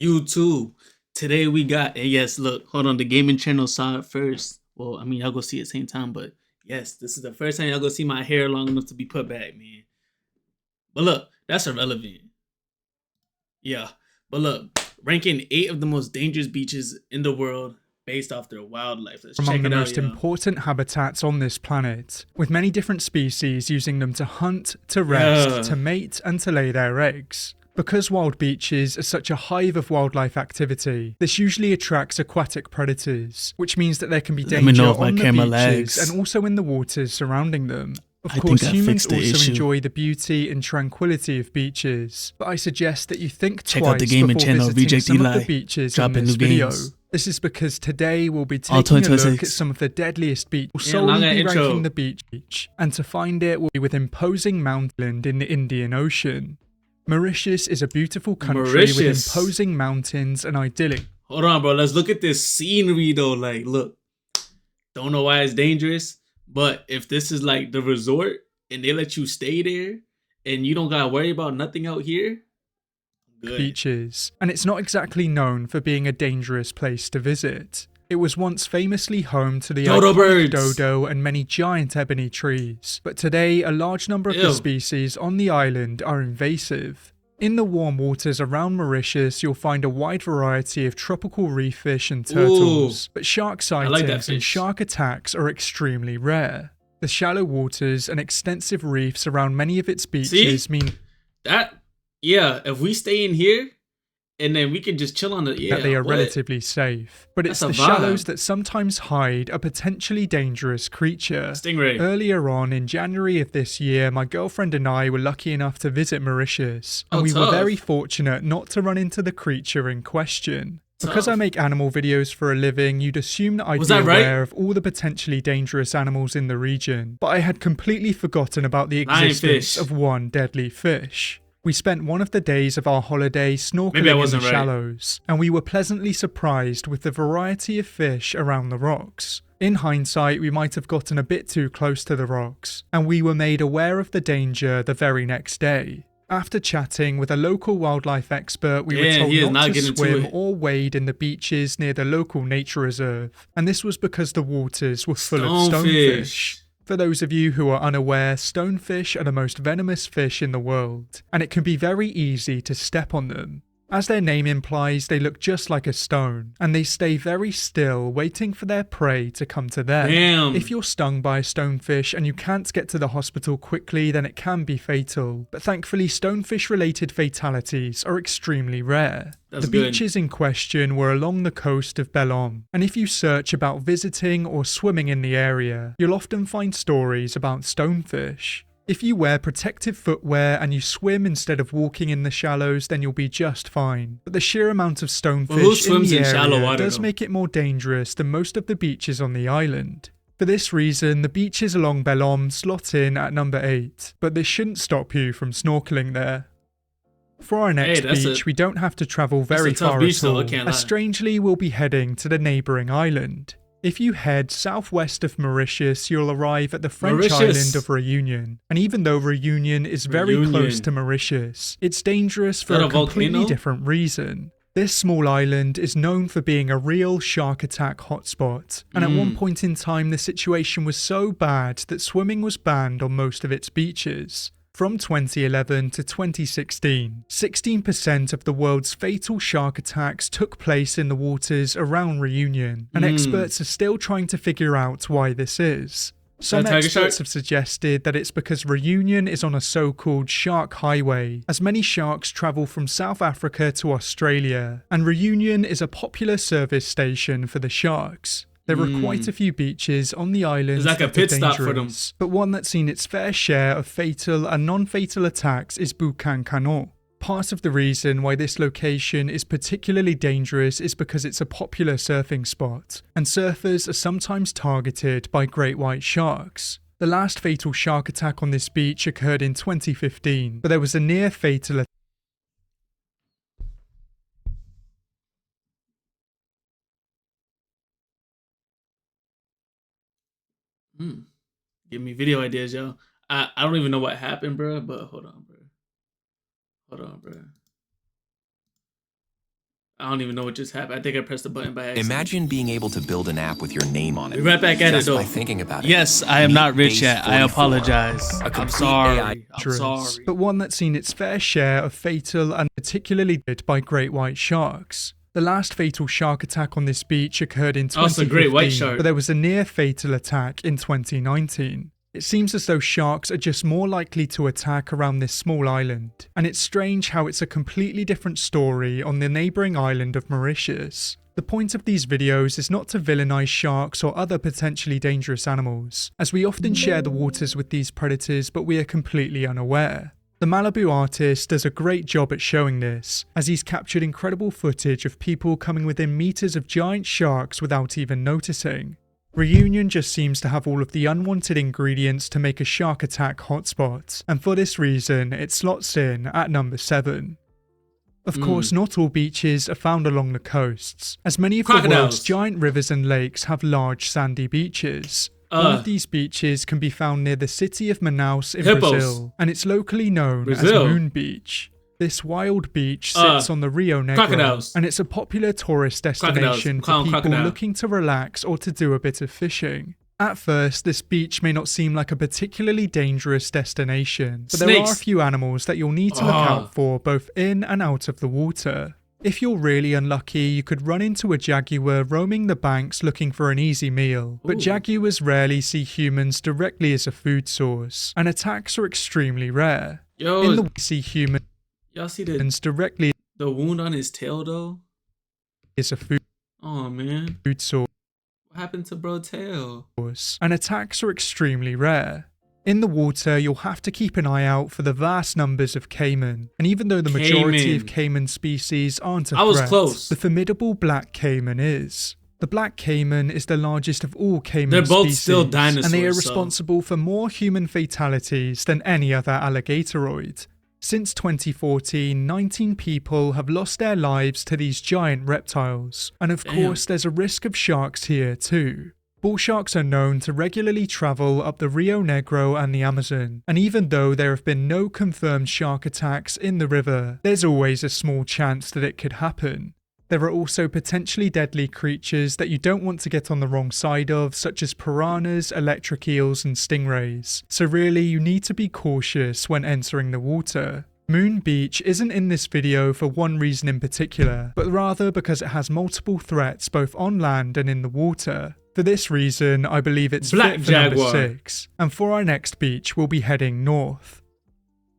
You too. Today we got, and yes, look, hold on, the gaming channel saw it first. Well, I mean, y'all go see it at the same time, but yes, this is the first time y'all go see my hair long enough to be put back, man. But look, that's irrelevant. Yeah. But look, ranking 8 of the most dangerous beaches in the world based off their wildlife. Let's among check the it out, most y'all. important habitats on this planet, with many different species using them to hunt, to rest, to mate, and to lay their eggs. Because wild beaches are such a hive of wildlife activity, this usually attracts aquatic predators, which means that there can be danger on the beaches and also in the waters surrounding them. Of course, humans also enjoy the beauty and tranquility of beaches, but I suggest that you think twice before visiting some of the beaches in this video. This is because today we'll be taking a look at some of the deadliest beaches. We'll solely be ranking the beach, and to find it will be with imposing mountain in the Indian Ocean. Mauritius is a beautiful country with imposing mountains and idyllic. Hold on, bro. Let's look at this scenery, though. Like, look. Don't know why it's dangerous, but if this is like the resort and they let you stay there and you don't gotta worry about nothing out here, good. Beaches. And it's not exactly known for being a dangerous place to visit. It was once famously home to the iconic dodo and many giant ebony trees, but today a large number of the species on the island are invasive. In the warm waters around Mauritius, you'll find a wide variety of tropical reef fish and turtles, but shark sightings and shark attacks are extremely rare. The shallow waters and extensive reefs around many of its beaches mean that, if we stay in here, and then we can just chill on the that they are relatively safe. But it's the shallows that sometimes hide a potentially dangerous creature. Stingray. Earlier on in January of this year, my girlfriend and I were lucky enough to visit Mauritius, and we were very fortunate not to run into the creature in question. Because I make animal videos for a living, you'd assume that I'd be aware of all the potentially dangerous animals in the region, but I had completely forgotten about the existence of one deadly fish. We spent one of the days of our holiday snorkeling in the shallows, and we were pleasantly surprised with the variety of fish around the rocks. In hindsight, we might have gotten a bit too close to the rocks, and we were made aware of the danger the very next day. After chatting with a local wildlife expert, we were told not to swim or wade in the beaches near the local nature reserve, and this was because the waters were full of stonefish. For those of you who are unaware, stonefish are the most venomous fish in the world, and it can be very easy to step on them. As their name implies, they look just like a stone, and they stay very still, waiting for their prey to come to them. If you're stung by a stonefish and you can't get to the hospital quickly, then it can be fatal, but thankfully stonefish-related fatalities are extremely rare. The beaches in question were along the coast of Bellom, and if you search about visiting or swimming in the area, you'll often find stories about stonefish. If you wear protective footwear and you swim instead of walking in the shallows, then you'll be just fine. But the sheer amount of stonefish in the area does make it more dangerous than most of the beaches on the island. For this reason, the beaches along Bellom slot in at number 8, but this shouldn't stop you from snorkeling there. For our next beach, we don't have to travel very far at all, as strangely we'll be heading to the neighbouring island. If you head southwest of Mauritius, you'll arrive at the French island of Réunion. And even though Réunion is very close to Mauritius, it's dangerous for a completely different reason. This small island is known for being a real shark attack hotspot, and at one point in time the situation was so bad that swimming was banned on most of its beaches. From 2011 to 2016, 16% of the world's fatal shark attacks took place in the waters around Réunion, and experts are still trying to figure out why this is. Some experts have suggested that it's because Réunion is on a so-called shark highway, as many sharks travel from South Africa to Australia, and Réunion is a popular service station for the sharks. There are quite a few beaches on the island it's like a pit stop for them. But one that's seen its fair share of fatal and non-fatal attacks is Boucan-Canon. Part of the reason why this location is particularly dangerous is because it's a popular surfing spot, and surfers are sometimes targeted by great white sharks. The last fatal shark attack on this beach occurred in 2015, but there was a near-fatal attack. Give me video ideas, yo. I don't even know what happened, bro, but hold on, bro. I don't even know what just happened. I think I pressed the button by accident. Imagine being able to build an app with your name on it. We're right back at it, though. By thinking about it. Yes, I am not rich yet. I apologize. I'm sorry. I'm sorry. But one that's seen its fair share of fatal and particularly hit by great white sharks. The last fatal shark attack on this beach occurred in 2015, great white shark. but there was a near fatal attack in 2019. It seems as though sharks are just more likely to attack around this small island, and it's strange how it's a completely different story on the neighbouring island of Mauritius. The point of these videos is not to villainize sharks or other potentially dangerous animals, as we often share the waters with these predators but we are completely unaware. The Malibu artist does a great job at showing this, as he's captured incredible footage of people coming within meters of giant sharks without even noticing. Reunion just seems to have all of the unwanted ingredients to make a shark attack hotspot, and for this reason it slots in at number 7. Of course, not all beaches are found along the coasts, as many of the world's giant rivers and lakes have large sandy beaches. One of these beaches can be found near the city of Manaus in Brazil, and it's locally known as Moon Beach. This wild beach sits on the Rio Negro, and it's a popular tourist destination for people looking to relax or to do a bit of fishing. At first, this beach may not seem like a particularly dangerous destination, but there are a few animals that you'll need to look out for both in and out of the water. If you're really unlucky, you could run into a jaguar roaming the banks looking for an easy meal, but jaguars rarely see humans directly as a food source, and attacks are extremely rare. In the see humans y'all see directly the wound on his tail though? Is a food source. What happened to bro tail? And attacks are extremely rare. In the water, you'll have to keep an eye out for the vast numbers of caiman, and even though the majority of caiman species aren't a threat, the formidable black caiman is. The black caiman is the largest of all caiman species, still dinosaurs, and they are responsible for more human fatalities than any other alligatoroid. Since 2014, 19 people have lost their lives to these giant reptiles, and of course there's a risk of sharks here too. Bull sharks are known to regularly travel up the Rio Negro and the Amazon, and even though there have been no confirmed shark attacks in the river, there's always a small chance that it could happen. There are also potentially deadly creatures that you don't want to get on the wrong side of, such as piranhas, electric eels and stingrays. So really, you need to be cautious when entering the water. Moon Beach isn't in this video for one reason in particular, but rather because it has multiple threats both on land and in the water. For this reason, I believe it's fit for number 6. And for our next beach, we'll be heading north.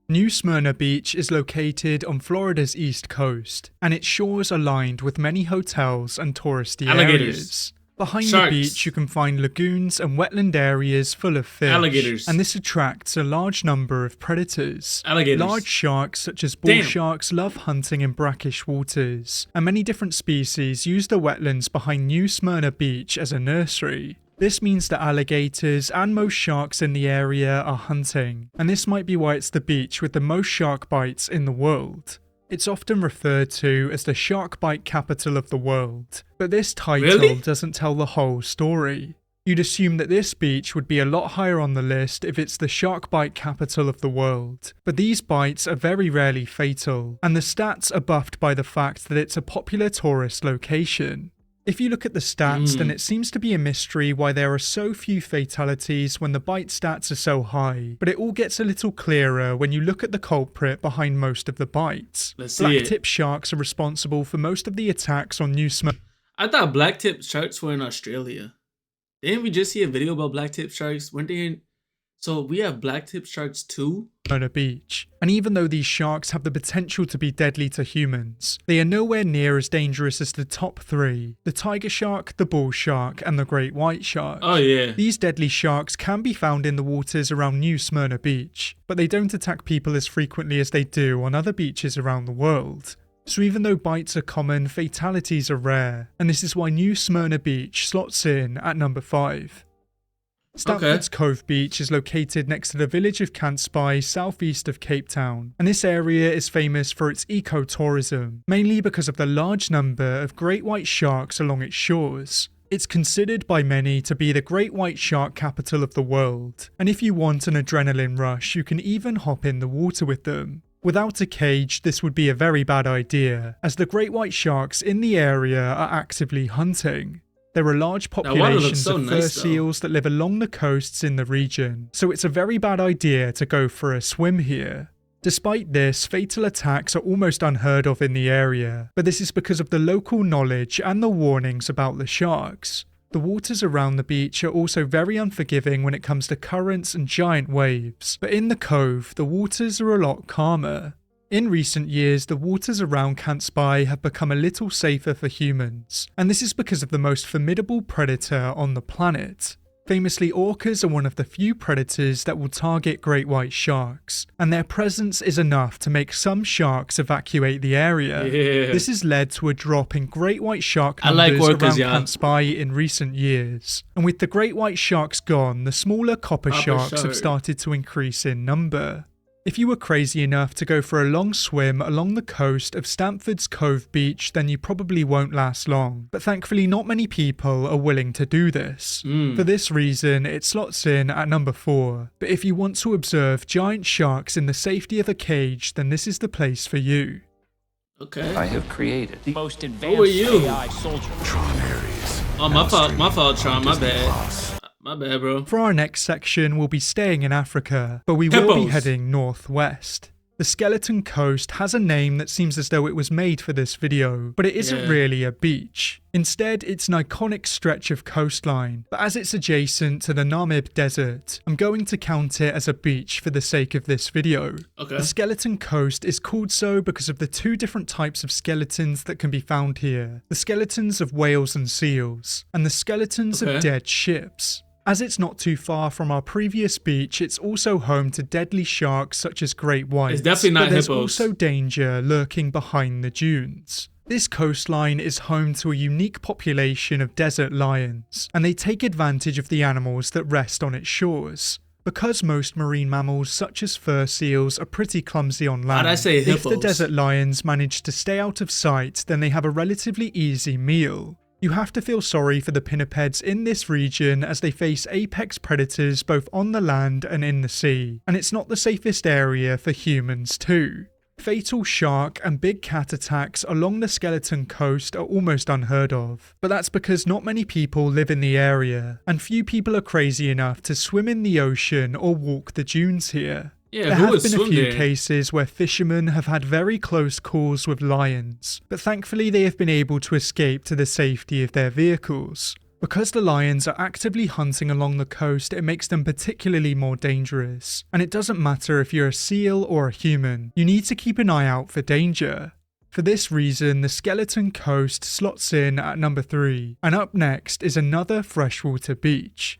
New Smyrna Beach is located on Florida's east coast, and its shores are lined with many hotels and touristy areas. Behind the beach, you can find lagoons and wetland areas full of fish, and this attracts a large number of predators. Large sharks such as bull sharks love hunting in brackish waters, and many different species use the wetlands behind New Smyrna Beach as a nursery. This means that alligators and most sharks in the area are hunting, and this might be why it's the beach with the most shark bites in the world. It's often referred to as the shark bite capital of the world, but this title doesn't tell the whole story. You'd assume that this beach would be a lot higher on the list if it's the shark bite capital of the world, but these bites are very rarely fatal, and the stats are buffed by the fact that it's a popular tourist location. If you look at the stats, then it seems to be a mystery why there are so few fatalities when the bite stats are so high, but it all gets a little clearer when you look at the culprit behind most of the bites. Black-tip sharks are responsible for most of the attacks on New Smyrna. I thought black-tip sharks were in Australia. Didn't we just see a video about black-tip sharks? Weren't they in... So we have black-tip sharks too? On a beach. And even though these sharks have the potential to be deadly to humans, they are nowhere near as dangerous as the top 3. The tiger shark, the bull shark, and the great white shark. Oh yeah. These deadly sharks can be found in the waters around New Smyrna Beach, but they don't attack people as frequently as they do on other beaches around the world. So even though bites are common, fatalities are rare, and this is why New Smyrna Beach slots in at number 5. Stamford's Cove Beach is located next to the village of Kantspy, southeast of Cape Town, and this area is famous for its ecotourism, mainly because of the large number of great white sharks along its shores. It's considered by many to be the great white shark capital of the world, and if you want an adrenaline rush, you can even hop in the water with them. Without a cage, this would be a very bad idea, as the great white sharks in the area are actively hunting. There are large populations of fur seals that live along the coasts in the region, so it's a very bad idea to go for a swim here. Despite this, fatal attacks are almost unheard of in the area, but this is because of the local knowledge and the warnings about the sharks. The waters around the beach are also very unforgiving when it comes to currents and giant waves, but in the cove, the waters are a lot calmer. In recent years, the waters around Can't Spy have become a little safer for humans, and this is because of the most formidable predator on the planet. Famously, orcas are one of the few predators that will target great white sharks, and their presence is enough to make some sharks evacuate the area. This has led to a drop in great white shark numbers around Can't Spy in recent years. And with the great white sharks gone, the smaller copper sharks have started to increase in number. If you were crazy enough to go for a long swim along the coast of Stamford's Cove Beach, then you probably won't last long. But thankfully not many people are willing to do this. For this reason, it slots in at number 4. But if you want to observe giant sharks in the safety of a cage, then this is the place for you. Okay. I have created the most advanced AI soldier. Tron Ares. Oh, my fault, Tron, my bad. My bad, bro. For our next section, we'll be staying in Africa, but we will be heading northwest. The Skeleton Coast has a name that seems as though it was made for this video, but it isn't really a beach. Instead, it's an iconic stretch of coastline, but as it's adjacent to the Namib Desert, I'm going to count it as a beach for the sake of this video. The Skeleton Coast is called so because of the 2 different types of skeletons that can be found here. The skeletons of whales and seals, and the skeletons of dead ships. As it's not too far from our previous beach, it's also home to deadly sharks such as great whites. It's definitely not but there's hippos. Also danger lurking behind the dunes. This coastline is home to a unique population of desert lions, and they take advantage of the animals that rest on its shores. Because most marine mammals such as fur seals are pretty clumsy on land, if the desert lions manage to stay out of sight, then they have a relatively easy meal. You have to feel sorry for the pinnipeds in this region as they face apex predators both on the land and in the sea, and it's not the safest area for humans too. Fatal shark and big cat attacks along the Skeleton Coast are almost unheard of, but that's because not many people live in the area, and few people are crazy enough to swim in the ocean or walk the dunes here. There have been a few cases where fishermen have had very close calls with lions, but thankfully they have been able to escape to the safety of their vehicles. Because the lions are actively hunting along the coast, it makes them particularly more dangerous. And it doesn't matter if you're a seal or a human, you need to keep an eye out for danger. For this reason, the Skeleton Coast slots in at number 3, and up next is another freshwater beach.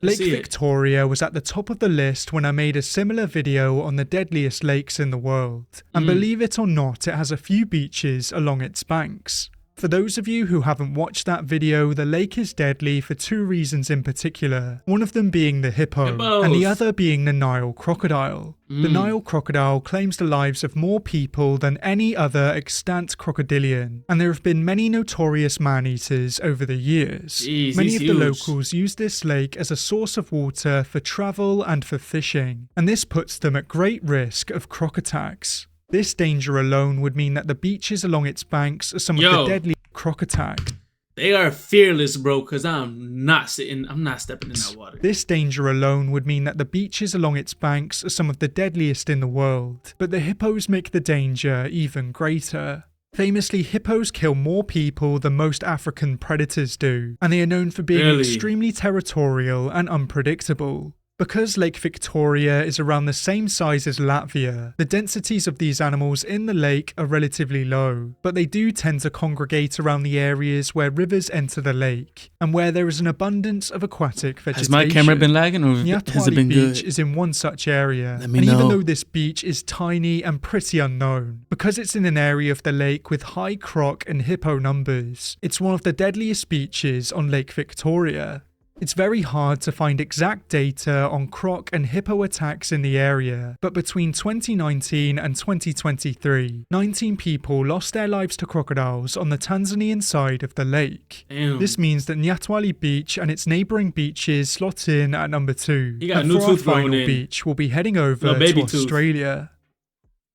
Lake Victoria was at the top of the list when I made a similar video on the deadliest lakes in the world, and believe it or not, it has a few beaches along its banks. For those of you who haven't watched that video, the lake is deadly for 2 reasons in particular, one of them being the hippo, and the other being the Nile crocodile. The Nile crocodile claims the lives of more people than any other extant crocodilian, and there have been many notorious man-eaters over the years. Many of the locals use this lake as a source of water for travel and for fishing, and this puts them at great risk of croc attacks. This danger alone would mean that the beaches along its banks are some of the deadly croc attacks. They are fearless, bro, because I'm not stepping in that water. This danger alone would mean that the beaches along its banks are some of the deadliest in the world, but the hippos make the danger even greater. Famously, hippos kill more people than most African predators do, and they are known for being extremely territorial and unpredictable. Because Lake Victoria is around the same size as Latvia, the densities of these animals in the lake are relatively low, but they do tend to congregate around the areas where rivers enter the lake, and where there is an abundance of aquatic vegetation. Has my camera been lagging, or has it been good? Beach is in one such area, and even though this beach is tiny and pretty unknown, because it's in an area of the lake with high croc and hippo numbers, it's one of the deadliest beaches on Lake Victoria. It's very hard to find exact data on croc and hippo attacks in the area, but between 2019 and 2023, 19 people lost their lives to crocodiles on the Tanzanian side of the lake. This means that Nyatwali Beach and its neighbouring beaches slot in at number 2. And for our final beach, we'll be heading over to Australia.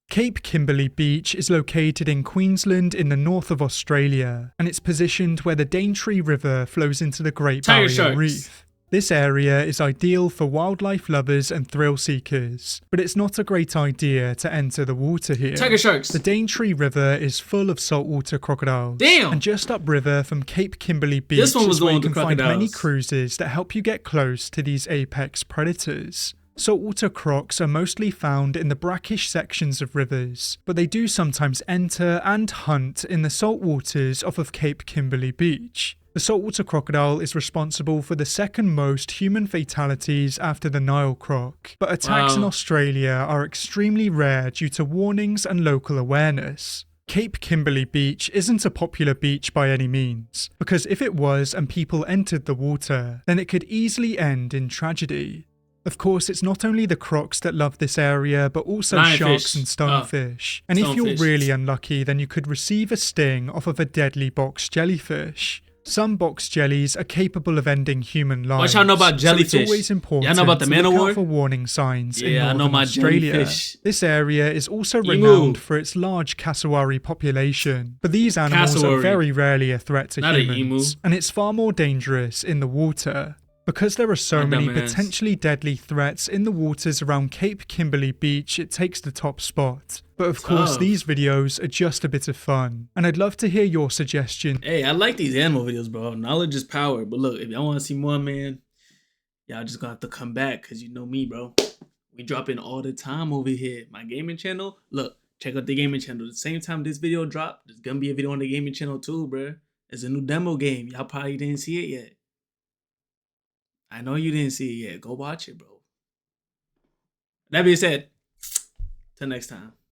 Cape Kimberley Beach is located in Queensland in the north of Australia, and it's positioned where the Daintree River flows into the Great Barrier Reef. This area is ideal for wildlife lovers and thrill seekers, but it's not a great idea to enter the water here. Tiger sharks. The Daintree River is full of saltwater crocodiles. Damn! And just upriver from Cape Kimberley Beach is where you can find many cruises that help you get close to these apex predators. Saltwater crocs are mostly found in the brackish sections of rivers, but they do sometimes enter and hunt in the salt waters off of Cape Kimberley Beach. The saltwater crocodile is responsible for the second most human fatalities after the Nile croc, but attacks in Australia are extremely rare due to warnings and local awareness. Cape Kimberley Beach isn't a popular beach by any means, because if it was and people entered the water, then it could easily end in tragedy. Of course, it's not only the crocs that love this area, but also sharks and stonefish. And if you're really unlucky, then you could receive a sting off of a deadly box jellyfish. Some box jellies are capable of ending human lives. What y'all know about jellyfish? So it's always important y'all know about the to look out for warning signs in northern Australia. Jellyfish. This area is also renowned for its large cassowary population, but these animals are very rarely a threat to humans, and it's far more dangerous in the water. Because there are so many potentially deadly threats in the waters around Cape Kimberley Beach, it takes the top spot. But of course, these videos are just a bit of fun, and I'd love to hear your suggestion. Hey, I like these animal videos, bro. Knowledge is power. But look, if y'all want to see more, man, y'all just gonna have to come back, because you know me, bro. We dropping all the time over here. My gaming channel, look, check out the gaming channel. The same time this video dropped, there's gonna be a video on the gaming channel too, bro. It's a new demo game. Y'all probably didn't see it yet. I know you didn't see it yet. Go watch it, bro. That being said, till next time.